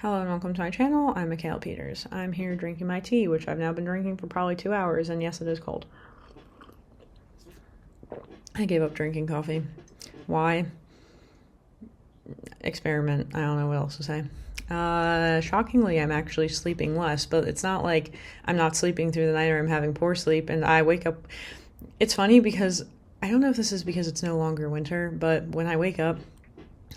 Hello and welcome to my channel. I'm Mikhail Peters. I'm here drinking my tea, which I've now been drinking for probably 2 hours, and yes, it is cold. I gave up drinking coffee. Why? Experiment. I don't know what else to say. Shockingly, I'm actually sleeping less, but it's not like I'm not sleeping through the night or I'm having poor sleep, and I wake up. It's funny because I don't know if this is because it's no longer winter, but when I wake up,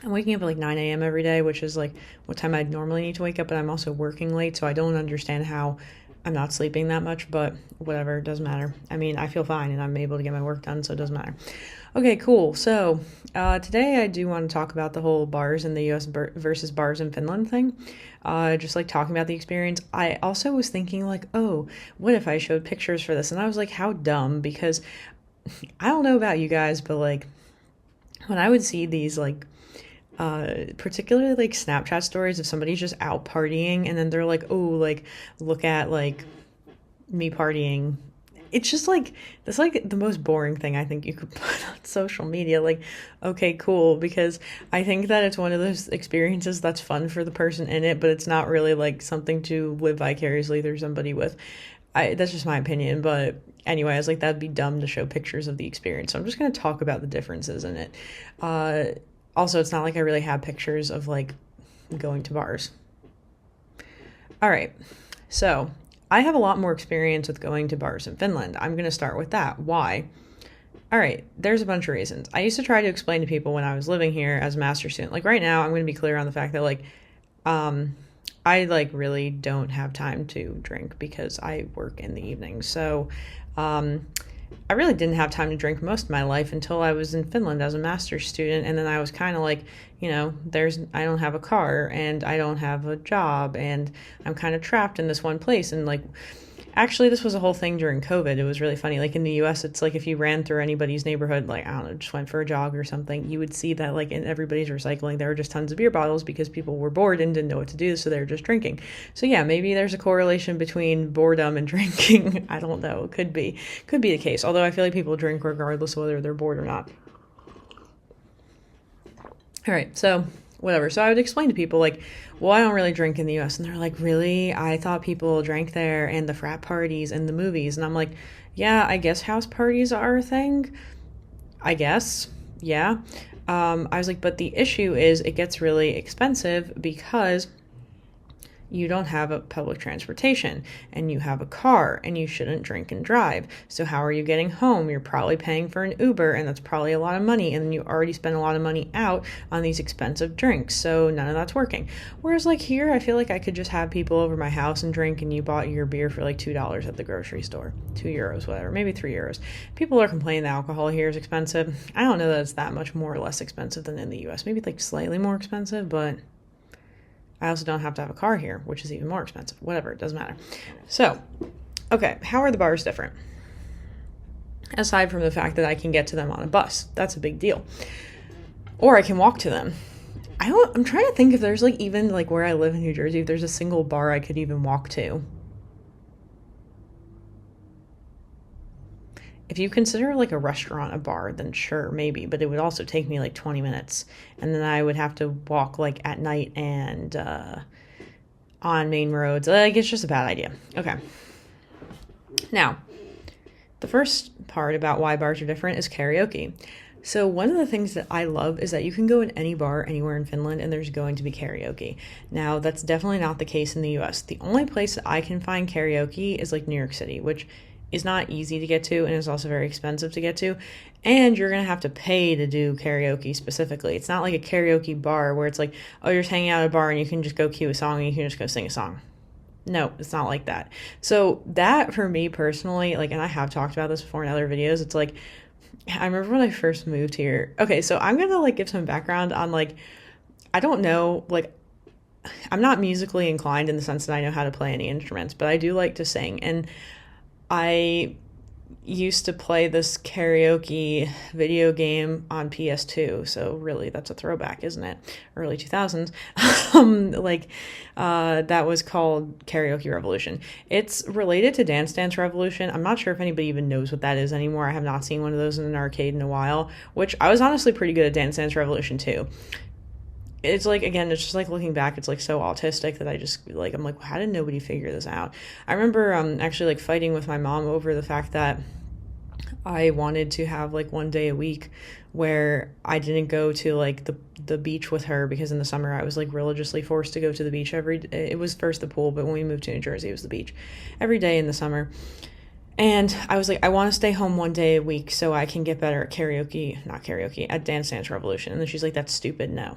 I'm waking up at like 9 a.m. every day, which is like what time I'd normally need to wake up, but I'm also working late, so I don't understand how I'm not sleeping that much, but whatever, it doesn't matter. I mean, I feel fine and I'm able to get my work done, so it doesn't matter. Okay, cool. So today I do want to talk about the whole bars in the US versus bars in Finland thing. Just like talking about the experience. I also was thinking like, oh, what if I showed pictures for this? And I was like, how dumb, because I don't know about you guys, but like when I would see these like particularly like Snapchat stories of somebody's just out partying and then they're like, oh, like look at like me partying. It's just like that's like the most boring thing I think you could put on social media. Like, okay, cool, because I think that it's one of those experiences that's fun for the person in it, but it's not really like something to live vicariously through somebody with. That's just my opinion, but anyway, I was like, that'd be dumb to show pictures of the experience. So I'm just going to talk about the differences in it. Also, it's not like I really have pictures of like going to bars. All right, so I have a lot more experience with going to bars in Finland. I'm going to start with that. Why? All right, there's a bunch of reasons. I used to try to explain to people when I was living here as a master's student. Like right now, I'm going to be clear on the fact that like, I like really don't have time to drink because I work in the evening. So, I really didn't have time to drink most of my life until I was in Finland as a master's student. And then I was kind of like, you know, I don't have a car and I don't have a job and I'm kind of trapped in this one place. And like, actually, this was a whole thing during COVID. It was really funny. Like in the US, it's like if you ran through anybody's neighborhood, like, I don't know, just went for a jog or something, you would see that like in everybody's recycling, there were just tons of beer bottles because people were bored and didn't know what to do. So they were just drinking. So yeah, maybe there's a correlation between boredom and drinking. I don't know. It could be the case. Although I feel like people drink regardless of whether they're bored or not. All right. So whatever. So I would explain to people like, well, I don't really drink in the US. And they're like, really? I thought people drank there and the frat parties and the movies. And I'm like, yeah, I guess house parties are a thing. I guess. Yeah. I was like, but the issue is it gets really expensive because you don't have a public transportation and you have a car and you shouldn't drink and drive. So how are you getting home? You're probably paying for an Uber and that's probably a lot of money. And you already spent a lot of money out on these expensive drinks. So none of that's working. Whereas like here, I feel like I could just have people over my house and drink and you bought your beer for like $2 at the grocery store, €2, whatever, maybe €3. People are complaining that alcohol here is expensive. I don't know that it's that much more or less expensive than in the US, maybe like slightly more expensive, but I also don't have to have a car here, which is even more expensive. Whatever, it doesn't matter. So, okay, how are the bars different? Aside from the fact that I can get to them on a bus. That's a big deal. Or I can walk to them. I'm trying to think if there's like even like where I live in New Jersey, if there's a single bar I could even walk to. If you consider like a restaurant a bar, then sure, maybe, but it would also take me like 20 minutes. And then I would have to walk like at night and on main roads. Like it's just a bad idea. Okay. Now, the first part about why bars are different is karaoke. So one of the things that I love is that you can go in any bar anywhere in Finland and there's going to be karaoke. Now, that's definitely not the case in the US. The only place that I can find karaoke is like New York City, which is not easy to get to and is also very expensive to get to. And you're going to have to pay to do karaoke specifically. It's not like a karaoke bar where it's like, oh, you're just hanging out at a bar and you can just go cue a song and you can just go sing a song. No, it's not like that. So that for me personally, like, and I have talked about this before in other videos, it's like, I remember when I first moved here. Okay, so I'm going to like give some background on like, I don't know, like, I'm not musically inclined in the sense that I know how to play any instruments, but I do like to sing. And I used to play this karaoke video game on PS2, so really that's a throwback, isn't it? Early 2000s. That was called Karaoke Revolution. It's related to Dance Dance Revolution. I'm not sure if anybody even knows what that is anymore. I have not seen one of those in an arcade in a while, which I was honestly pretty good at Dance Dance Revolution too. it's like, again, it's just like looking back, it's like so autistic that I just like, I'm like, how did nobody figure this out? I remember actually like fighting with my mom over the fact that I wanted to have like one day a week where I didn't go to like the beach with her, because in the summer I was like religiously forced to go to the beach it was first the pool, but when we moved to New Jersey it was the beach every day in the summer. And I was like, I want to stay home one day a week so I can get better at not karaoke, at Dance Dance Revolution. And then she's like, that's stupid, no.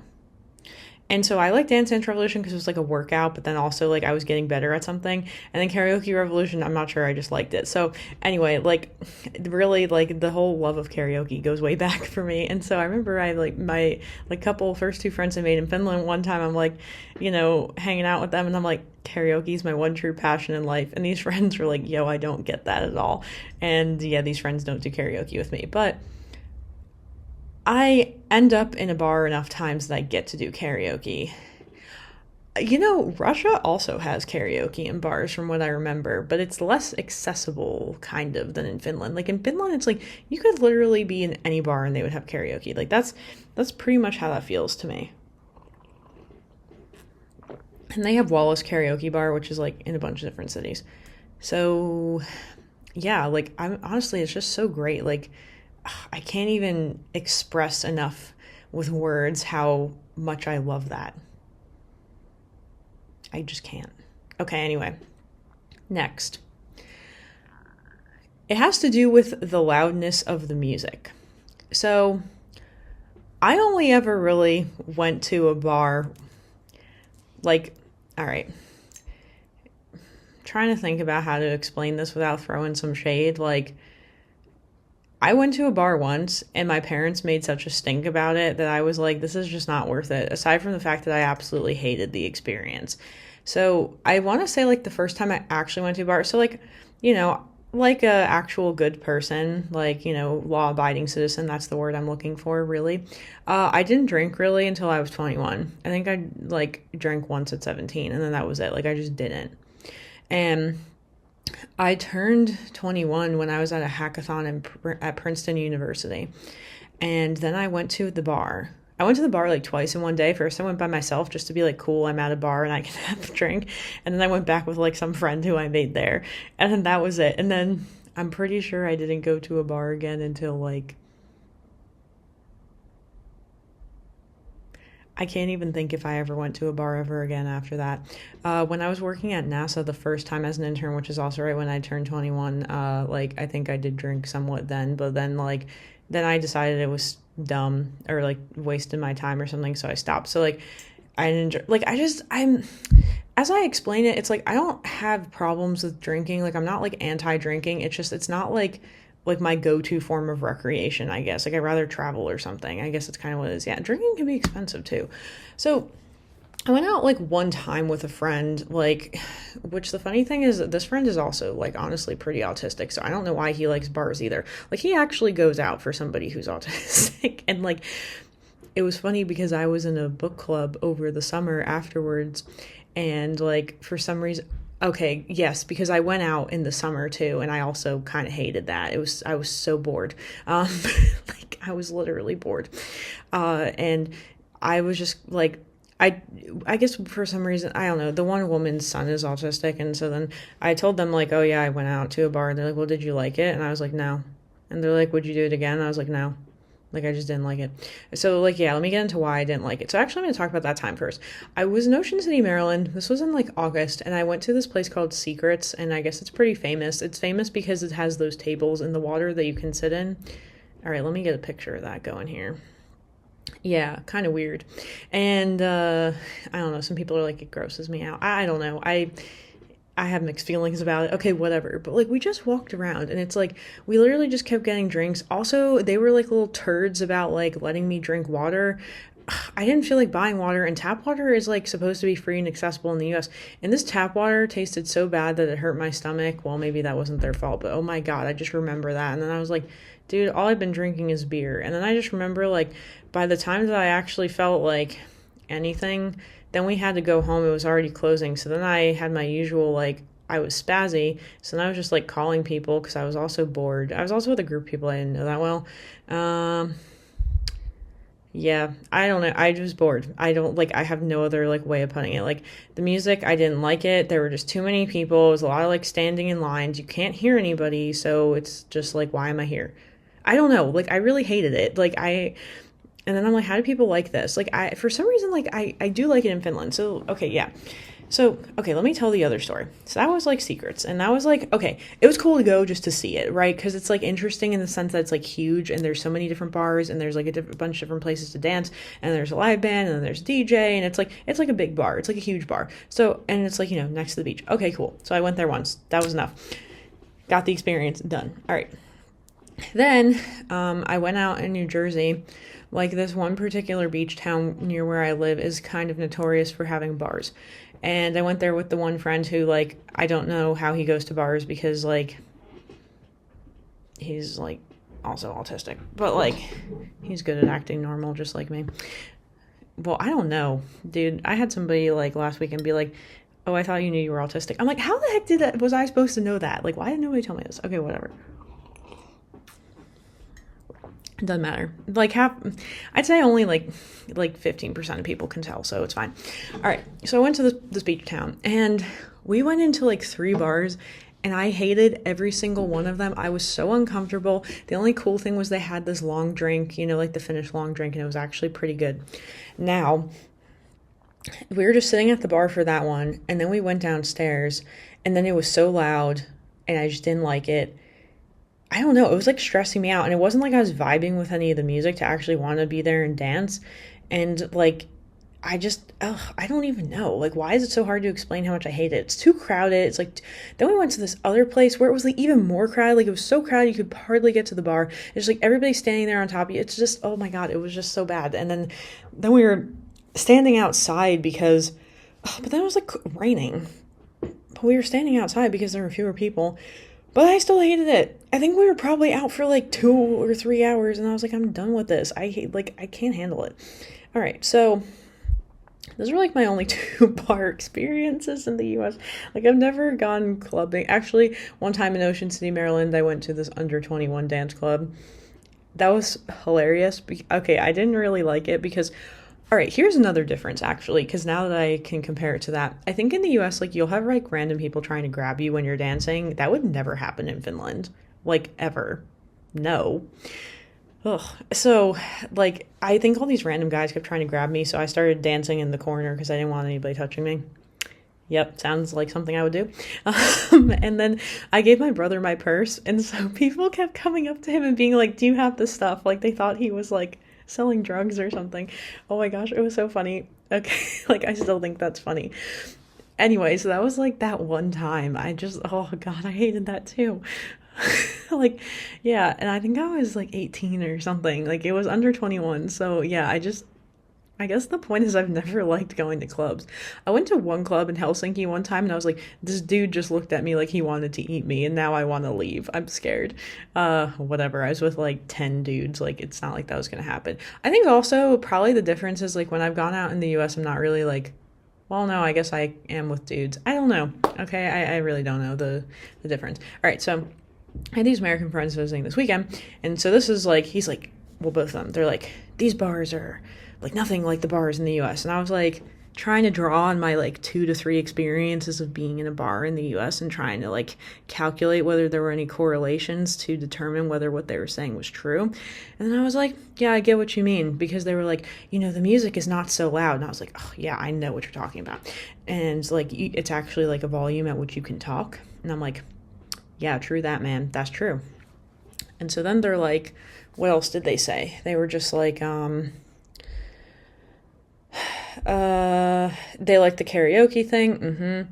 And so I like Dance Dance Revolution because it was like a workout, but then also like I was getting better at something. And then Karaoke Revolution, I'm not sure, I just liked it. So anyway, like really like the whole love of karaoke goes way back for me. And so I remember I like my like first two friends I made in Finland, one time I'm like, hanging out with them and I'm like, karaoke is my one true passion in life. And these friends were like, yo, I don't get that at all. And yeah, these friends don't do karaoke with me. But I end up in a bar enough times that I get to do karaoke. Russia also has karaoke in bars from what I remember, but it's less accessible kind of than in Finland. Like in Finland, it's like you could literally be in any bar and they would have karaoke. Like that's pretty much how that feels to me. And they have Wallace Karaoke Bar, which is like in a bunch of different cities. So yeah, like I'm honestly, it's just so great. Like I can't even express enough with words how much I love that. I just can't. Okay, anyway. Next. It has to do with the loudness of the music. So, I only ever really went to a bar, like, all right. Trying to think about how to explain this without throwing some shade, like, I went to a bar once and my parents made such a stink about it that I was like, this is just not worth it, aside from the fact that I absolutely hated the experience. So I want to say like the first time I actually went to a bar, so like, like a actual good person, like, law-abiding citizen, that's the word I'm looking for, really. I didn't drink really until I was 21. I think I like drank once at 17 and then that was it. Like I just didn't. And I turned 21 when I was at a hackathon at Princeton University. And then I went to the bar. I went to the bar like twice in one day. First I went by myself just to be like, cool, I'm at a bar and I can have a drink. And then I went back with like some friend who I made there. And then that was it. And then I'm pretty sure I didn't go to a bar again until like, I can't even think if I ever went to a bar ever again after that. When I was working at NASA the first time as an intern, which is also right when I turned 21, like I think I did drink somewhat then, but then I decided it was dumb or like wasted my time or something, so I stopped. So like I didn't like I'm as I explain it, it's like I don't have problems with drinking. Like I'm not like anti-drinking. It's not like my go-to form of recreation, I guess. Like I'd rather travel or something. I guess it's kind of what it is. Yeah, drinking can be expensive too. So I went out like one time with a friend, like, which the funny thing is that this friend is also like honestly pretty autistic. So I don't know why he likes bars either. Like he actually goes out for somebody who's autistic. And like, it was funny because I was in a book club over the summer afterwards. And like, for some reason, okay, yes, because I went out in the summer too, and I also kind of hated that. I was so bored. Like I was literally bored. And I was just like, I guess for some reason, I don't know, the one woman's son is autistic, and so then I told them like, oh yeah, I went out to a bar, and they're like, well, did you like it? And I was like, no. And they're like, would you do it again? And I was like, no. Like, I just didn't like it. So, like, yeah, let me get into why I didn't like it. So, actually, I'm going to talk about that time first. I was in Ocean City, Maryland. This was in, like, August, and I went to this place called Secrets, and I guess it's pretty famous. It's famous because it has those tables in the water that you can sit in. All right, let me get a picture of that going here. Yeah, kind of weird. And, I don't know, some people are like, it grosses me out. I don't know. I have mixed feelings about it. Okay, whatever. But like we just walked around and it's like we literally just kept getting drinks. Also, they were like little turds about like letting me drink water. I didn't feel like buying water, and tap water is like supposed to be free and accessible in the US. And this tap water tasted so bad that it hurt my stomach. Well, maybe that wasn't their fault, but oh my God, I just remember that. And then I was like, dude, all I've been drinking is beer. And then I just remember like by the time that I actually felt like anything, then we had to go home. It was already closing. So then I had my usual, like, I was spazzy. So then I was just, like, calling people because I was also bored. I was also with a group of people I didn't know that well. Yeah, I don't know. I was bored. I don't like, I have no other like way of putting it. Like the music, I didn't like it. There were just too many people. It was a lot of like standing in lines. You can't hear anybody, so it's just like, why am I here? I don't know. Like I really hated it. And then I'm like, how do people like this? Like for some reason, like I do like it in Finland. So okay, yeah. So, okay, let me tell the other story. So that was like secrets. And that was like, okay, it was cool to go just to see it, right? Because it's like interesting in the sense that it's like huge and there's so many different bars and there's like bunch of different places to dance and there's a live band and then there's a DJ and it's like a big bar. It's like a huge bar. So, and it's like, next to the beach. Okay, cool. So I went there once. That was enough. Got the experience done. All right. Then I went out in New Jersey. Like this one particular beach town near where I live is kind of notorious for having bars. And I went there with the one friend who, like, I don't know how he goes to bars because, like, he's, like, also autistic. But, like, he's good at acting normal, just like me. Well, I don't know, dude. I had somebody, like, last weekend be like, oh, I thought you knew you were autistic. I'm like, how the heck was I supposed to know that? Like, why didn't nobody tell me this? Okay, whatever. It doesn't matter. Like I'd say only like 15% of people can tell, so it's fine. All right, so I went to this beach town, and we went into like 3 bars, and I hated every single one of them. I was so uncomfortable. The only cool thing was they had this long drink, like the Finnish long drink, and it was actually pretty good. Now, we were just sitting at the bar for that one, and then we went downstairs, and then it was so loud, and I just didn't like it. I don't know, it was like stressing me out, and it wasn't like I was vibing with any of the music to actually want to be there and dance. And like I don't even know, like, why is it so hard to explain how much I hate it? It's too crowded. It's like, then we went to this other place where it was like even more crowded. Like it was so crowded you could hardly get to the bar. It's like everybody standing there on top of you. It's just, oh my god, it was just so bad. And then we were standing outside because but then it was like raining, but we were standing outside because there were fewer people. But I still hated it. I think we were probably out for like 2 or 3 hours, and I was like, I'm done with this. I can't handle it. All right, so those are like my only 2 bar experiences in the U.S. Like I've never gone clubbing. Actually, one time in Ocean City, Maryland, I went to this under 21 dance club. That was hilarious. Okay, I didn't really like it because, all right, here's another difference, actually, because now that I can compare it to that, I think in the US, like, you'll have, like, random people trying to grab you when you're dancing. That would never happen in Finland. Like, ever. No. Ugh. So, like, I think all these random guys kept trying to grab me, so I started dancing in the corner because I didn't want anybody touching me. Yep, sounds like something I would do. And then I gave my brother my purse, and so people kept coming up to him and being like, do you have this stuff? Like, they thought he was, like, selling drugs or something. Oh my gosh, it was so funny. Okay, like I still think that's funny. Anyway, so that was like that one time. Oh god, I hated that too. Like, yeah, and I think I was like 18 or something. Like it was under 21. So yeah, I guess the point is I've never liked going to clubs. I went to one club in Helsinki one time and I was like, this dude just looked at me like he wanted to eat me and now I want to leave. I'm scared. Whatever. I was with like 10 dudes. Like it's not like that was going to happen. I think also probably the difference is like when I've gone out in the US, I'm not really like, well, no, I guess I am with dudes. I don't know. Okay. I really don't know the difference. All right. So I had these American friends visiting this weekend. And so this is like, he's like, well, both of them, they're like, these bars are like nothing like the bars in the US. And I was like trying to draw on my like 2 to 3 experiences of being in a bar in the US and trying to like calculate whether there were any correlations to determine whether what they were saying was true. And then I was like, yeah, I get what you mean, because they were like, the music is not so loud. And I was like, oh yeah, I know what you're talking about. And like, it's actually like a volume at which you can talk. And I'm like, yeah, true that, man. That's true. And so then they're like, what else did they say? They were just like, they like the karaoke thing.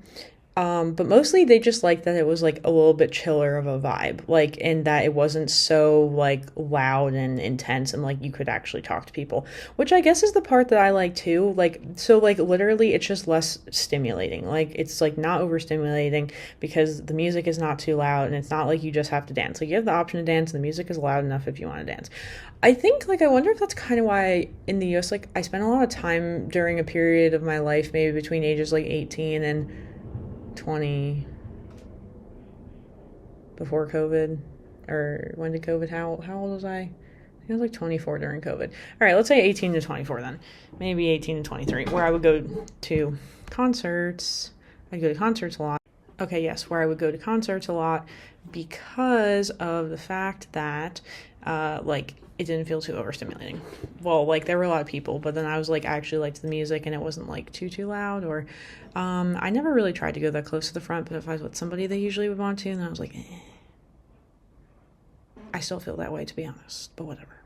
But mostly they just liked that it was like a little bit chiller of a vibe, like, and that it wasn't so like loud and intense and like you could actually talk to people, which I guess is the part that I like too. Like, so like literally it's just less stimulating. Like it's like not overstimulating because the music is not too loud and it's not like you just have to dance. Like you have the option to dance and the music is loud enough if you want to dance. I think, like, I wonder if that's kind of why in the US, like, I spent a lot of time during a period of my life, maybe between ages like 18 and 20, before COVID, or when did COVID, how old was I? It was like 24 during COVID. All right, let's say 18 to 24 then. Maybe 18 to 23, where I would go to concerts. I'd go to concerts a lot. Okay, yes, where I would go to concerts a lot because of the fact that, like, it didn't feel too overstimulating. Well, like, there were a lot of people, but then I was like, I actually liked the music and it wasn't like too loud. Or, I never really tried to go that close to the front, but if I was with somebody they usually would want to, and I was like, I still feel that way, to be honest, but whatever.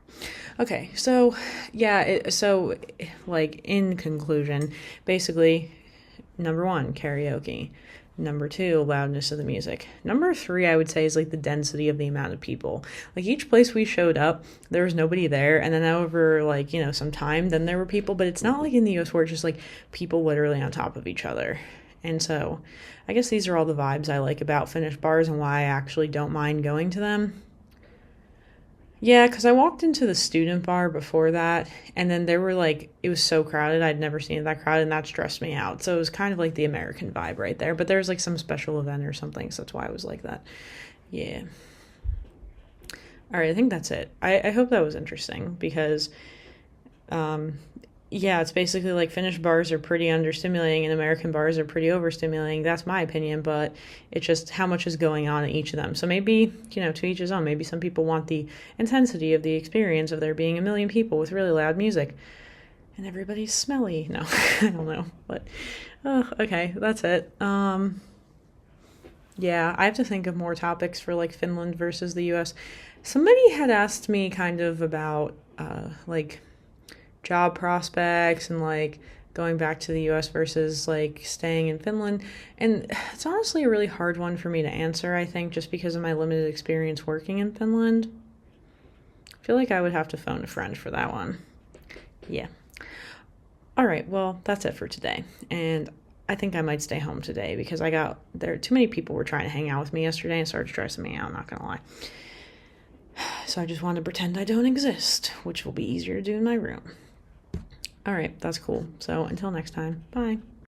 Okay, so yeah, like in conclusion, basically, number one, karaoke. Number two, loudness of the music. Number three, I would say, is like the density of the amount of people. Like each place we showed up, there was nobody there, and then over like, some time, then there were people, but it's not like in the US where it's just like people literally on top of each other. And so I guess these are all the vibes I like about Finnish bars and why I actually don't mind going to them. Yeah, because I walked into the student bar before that, and then there were like, it was so crowded. I'd never seen it that crowded, and that stressed me out. So it was kind of like the American vibe right there. But there's like some special event or something, so that's why I was like that. Yeah. All right, I think that's it. I hope that was interesting because yeah, it's basically like Finnish bars are pretty understimulating and American bars are pretty overstimulating. That's my opinion, but it's just how much is going on in each of them. So maybe, to each his own. Maybe some people want the intensity of the experience of there being a million people with really loud music and everybody's smelly. No, I don't know. But, okay, that's it. Yeah, I have to think of more topics for like Finland versus the US. Somebody had asked me kind of about, like, job prospects and like going back to the US versus like staying in Finland. And it's honestly a really hard one for me to answer, I think, just because of my limited experience working in Finland. I feel like I would have to phone a friend for that one. Yeah. All right, well, that's it for today. And I think I might stay home today because there too many people were trying to hang out with me yesterday and started stressing me out, I'm not gonna lie. So I just want to pretend I don't exist, which will be easier to do in my room. All right, that's cool. So until next time, bye.